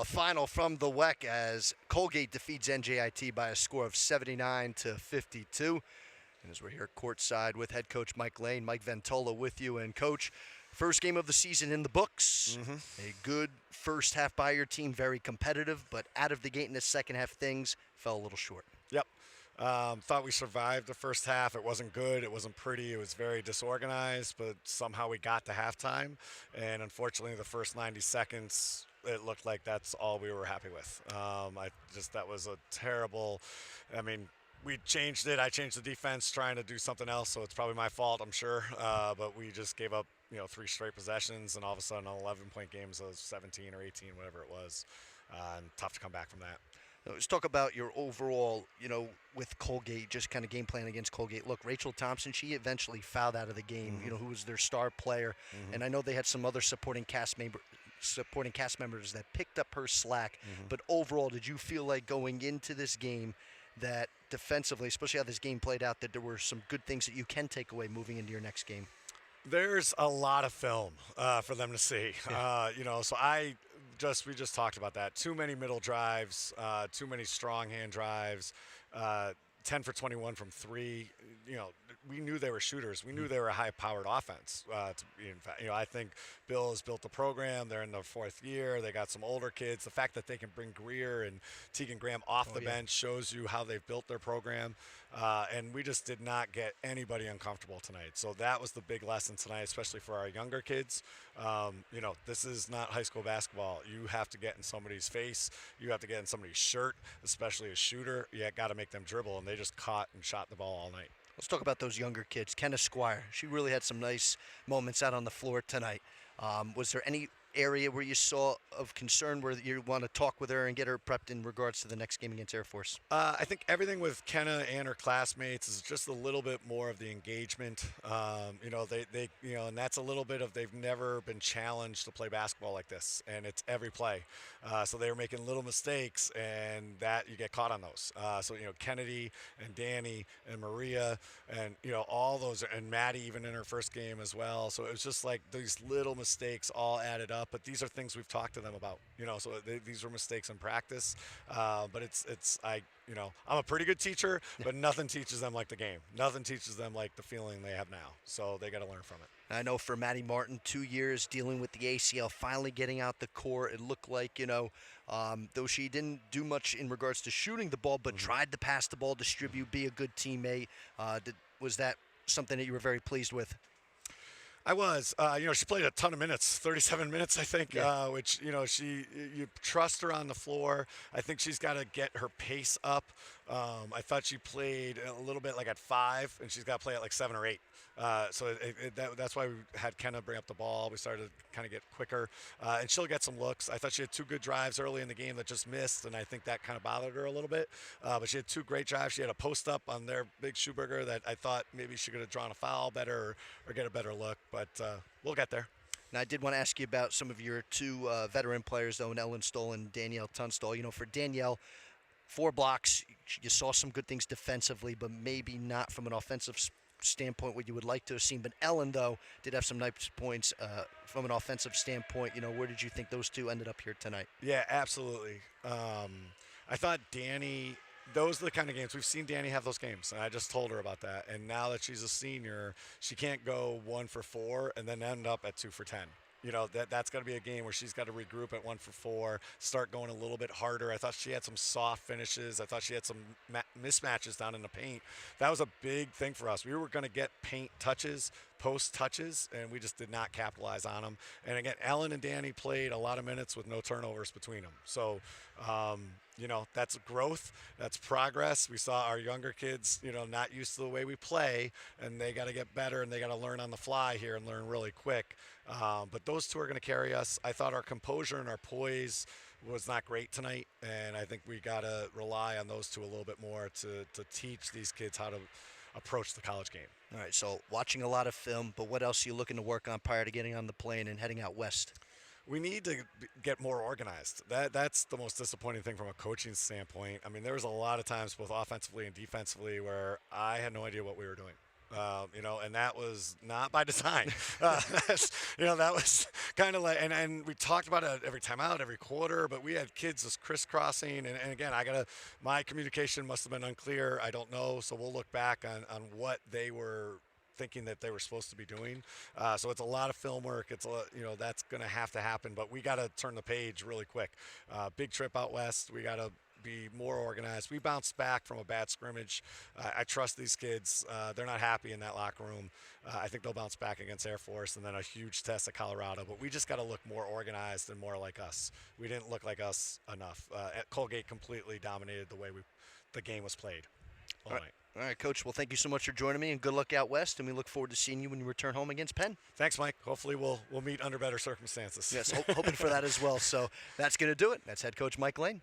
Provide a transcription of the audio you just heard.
final from the WEC as Colgate defeats NJIT by a score of 79-52. And as we're here courtside with head coach Mike Lane, Mike Ventola with you. And coach, first game of the season in the books. A good first half by your team, very competitive, but out of the gate in the second half, things fell a little short. Yep. Thought we survived the first half. It wasn't good. It wasn't pretty. It was very disorganized, but somehow we got to halftime. And unfortunately, the first 90 seconds, it looked like that's all we were happy with. That was a terrible, we changed it. I changed the defense trying to do something else, so it's probably my fault, I'm sure. But we just gave up, 3 straight possessions, and all of a sudden an 11-point game was 17 or 18, whatever it was. And tough to come back from that. Let's talk about your overall, with Colgate, just kind of game plan against Colgate. Look, Rachel Thompson, she eventually fouled out of the game, who was their star player. And I know they had some other supporting cast members that picked up her slack. But overall, did you feel like going into this game that defensively, especially how this game played out, that there were some good things that you can take away moving into your next game? There's a lot of film for them to see. Yeah. So we just talked about that. Too many middle drives, too many strong hand drives, 10 for 21 from 3. We knew they were shooters. We knew they were a high-powered offense. I think Bill has built the program. They're in their 4th year. They got some older kids. The fact that they can bring Greer and Tegan Graham off the bench shows you how they've built their program. And we just did not get anybody uncomfortable tonight. So that was the big lesson tonight, especially for our younger kids. This is not high school basketball. You have to get in somebody's face. You have to get in somebody's shirt, especially a shooter. You got to make them dribble, and they just caught and shot the ball all night. Let's talk about those younger kids. Kenna Squier, she really had some nice moments out on the floor tonight. Was there any area where you saw of concern where you want to talk with her and get her prepped in regards to the next game against Air Force? I think everything with Kenna and her classmates is just a little bit more of the engagement. And that's a little bit of they've never been challenged to play basketball like this, and it's every play. So they were making little mistakes, and that you get caught on those. Kennedy and Dani and Maria and, all those, and Maddie even in her first game as well. So it was just like these little mistakes all added up. But these are things we've talked to them about, these were mistakes in practice. But I'm a pretty good teacher, but nothing teaches them like the game. Nothing teaches them like the feeling they have now. So they got to learn from it. I know for Maddie Martin, 2 years dealing with the ACL, finally getting out the court. It looked like, though she didn't do much in regards to shooting the ball, but tried to pass the ball, distribute, be a good teammate. Was that something that you were very pleased with? I was. She played a ton of minutes, 37 minutes, I think, which, you trust her on the floor. I think she's got to get her pace up. I thought she played a little bit like at 5, and she's got to play at like 7 or 8. That's why we had Kenna bring up the ball. We started to kind of get quicker, and she'll get some looks. I thought she had 2 good drives early in the game that just missed, and I think that kind of bothered her a little bit. But she had 2 great drives. She had a post up on their big Schuberger that I thought maybe she could have drawn a foul better or get a better look, but we'll get there. Now, I did want to ask you about some of your 2 veteran players, though, in Ellyn Stoll and Danielle Tunstall. For Danielle, 4 blocks, you saw some good things defensively, but maybe not from an offensive standpoint what you would like to have seen. But Ellyn, though, did have some nice points from an offensive standpoint. Where did you think those 2 ended up here tonight? Yeah, absolutely. I thought Dani, those are the kind of games we've seen Dani have those games, and I just told her about that. And now that she's a senior, she can't go 1 for 4 and then end up at 2 for 10. That's got to be a game where she's got to regroup at 1 for 4, start going a little bit harder. I thought she had some soft finishes. I thought she had some mismatches down in the paint. That was a big thing for us. We were going to get paint touches, post touches, and we just did not capitalize on them. And again, Ellyn and Dani played a lot of minutes with no turnovers between them. So, that's growth, that's progress. We saw our younger kids, not used to the way we play, and they got to get better, and they got to learn on the fly here and learn really quick. But those 2 are going to carry us. I thought our composure and our poise was not great tonight, and I think we got to rely on those 2 a little bit more to teach these kids how to approach the college game. All right, so watching a lot of film, but what else are you looking to work on prior to getting on the plane and heading out west? We need to get more organized. That's the most disappointing thing from a coaching standpoint. There was a lot of times both offensively and defensively where I had no idea what we were doing. And that was not by design. That was kind of like, and we talked about it every time out, every quarter, but we had kids just crisscrossing. And again, my communication must have been unclear. I don't know. So we'll look back on what they were thinking that they were supposed to be doing. So it's a lot of film work. It's that's going to happen, but we got to turn the page really quick. Big trip out west. We got to be more organized. We bounced back from a bad scrimmage. I trust these kids. They're not happy in that locker room. I think they'll bounce back against Air Force and then a huge test at Colorado. But we just got to look more organized and more like us. We didn't look like us enough. At Colgate completely dominated the way the game was played all night. All right, Coach. Well, thank you so much for joining me, and good luck out west. And we look forward to seeing you when you return home against Penn. Thanks, Mike. Hopefully we'll meet under better circumstances. Yes, hoping for that as well. So that's going to do it. That's head coach Mike Lane.